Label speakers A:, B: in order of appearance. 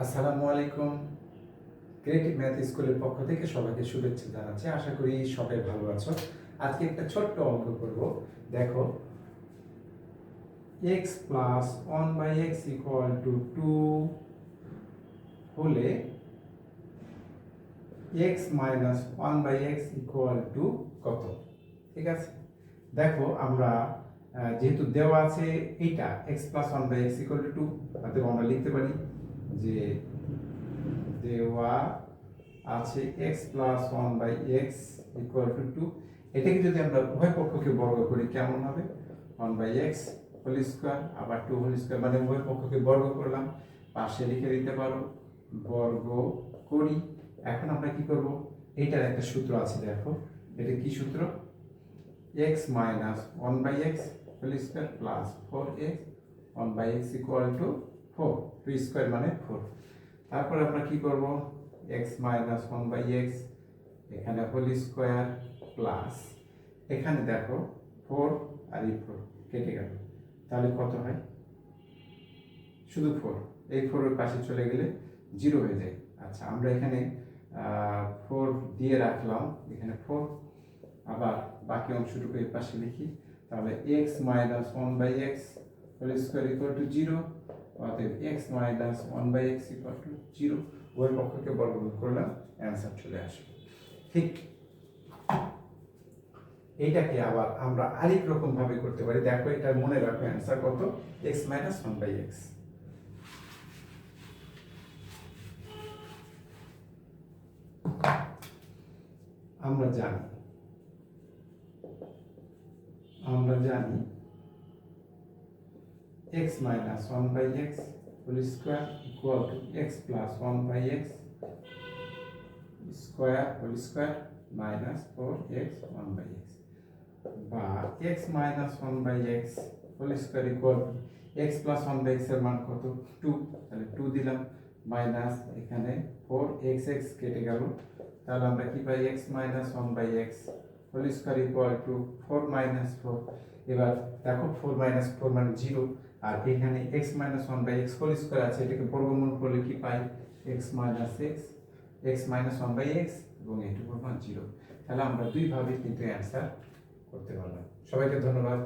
A: আসসালামু আলাইকুম। Creative math স্কুলের পক্ষ থেকে সবাইকে শুভেচ্ছা জানাচ্ছি। আশা করি সবাই ভালো আছো। আজকে একটা ছোট্ট অঙ্ক করব। দেখো, x plus 1/x equal two 2 হলে x minus 1/x equal two কত? ঠিক আছে, দেখো আমরা যেহেতু দেওয়া আছে এইটা x plus 1/x equal two 2, অতএব আমরা লিখতে পারি যে দেওয়া আছে x plus 1/x equal two 2। এটাকে যদি আমরা উভয় পক্ষকে বর্গ করি কেমন হবে? 1/x হোল স্কয়ার আবার 2 হোল স্কয়ার, মানে উভয় পক্ষকে বর্গ করলাম, পাশে লিখে দিতে পারো বর্গ করি। এখন আমরা কি করব? এইটার একটা সূত্র আছে, দেখো এটা কি সূত্র? x minus 1/x whole square plus 4x 1/x equal to 4, 2 square মানে 4। তারপর আমরা কি করব? x মাইনাস 1/x এখানে হোল স্কয়ার প্লাস এখানে দেখো 4 আর এই 4 কেটে গেল, তাহলে কত হয়? শুধু 4, এই 4 এর পাশে চলে গেলে 0 হয়ে যায়। আচ্ছা, আমরা এখানে 4 দিয়ে রাখলাম, এখানে 4, আবার বাকি অংশটুকু এই পাশে লিখি, তাহলে x minus 1/x whole square equal to 0, অতএব x minus 1/x equal to 0। উভয় পক্ষকে বর্গমূল করলাম, অ্যান্সার চলে আসবে। ঠিক এইটাকে আবার আমরা আরেক রকম ভাবে করতে পারি। দেখো, এটা মনে রাখো, অ্যান্সার কত? x minus 1/x। আমরা জানি x minus 1/x whole square equal to x plus 1/x square whole square minus 4x 1/x, বা x minus 1/x whole square equal to x plus 1/x এর মান কত? 2, তাহলে 2 দিলাম, মাইনাস এখানে 4x কেটে গেল, তাহলে আমরা কি পাই? x minus 1/x whole square equal to 4 minus 4। এবার দেখো 4 minus 4 মানে 0, আর এখানে x minus 1/x whole square আছে, এটাকে বর্গমূল করলে কি পাই? x minus 1/x এবং এটুকুর মান 0। তাহলে আমরা দুই ভাবে কিন্তু অ্যান্সার করতে পারলাম। সবাইকে ধন্যবাদ।